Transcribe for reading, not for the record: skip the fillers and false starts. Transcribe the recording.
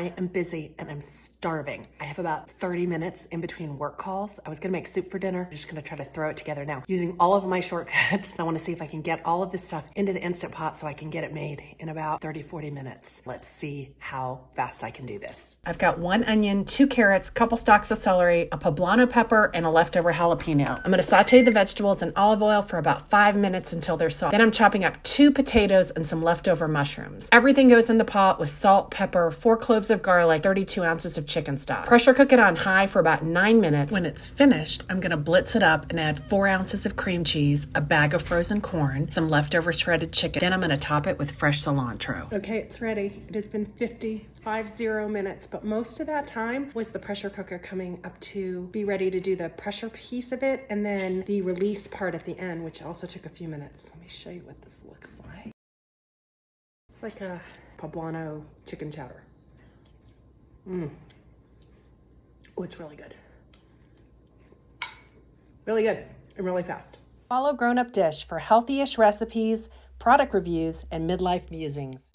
I am busy and I'm starving. I have about 30 minutes in between work calls. I was gonna make soup for dinner. I'm just gonna try to throw it together now. Using all of my shortcuts, I wanna see if I can get all of this stuff into the Instant Pot so I can get it made in about 30, 40 minutes. Let's see how fast I can do this. I've got 1 onion, 2 carrots, couple stalks of celery, a poblano pepper, and a leftover jalapeno. I'm gonna saute the vegetables in olive oil for about 5 minutes until they're soft. Then I'm chopping up 2 potatoes and some leftover mushrooms. Everything goes in the pot with salt, pepper, 4 cloves of garlic, 32 ounces of chicken stock. Pressure cook it on high for about 9 minutes. When it's finished, I'm gonna blitz it up and add 4 ounces of cream cheese, a bag of frozen corn, some leftover shredded chicken. Then I'm gonna top it with fresh cilantro. Okay, it's ready. It has been 50 minutes, but most of that time was the pressure cooker coming up to be ready to do the pressure piece of it and then the release part at the end, which also took a few minutes. Let me show you what this looks like. It's like a Poblano Chicken Chowder. Oh, it's really good. Really good and really fast. Follow GrownupDish for healthy-ish recipes, product reviews, and midlife musings.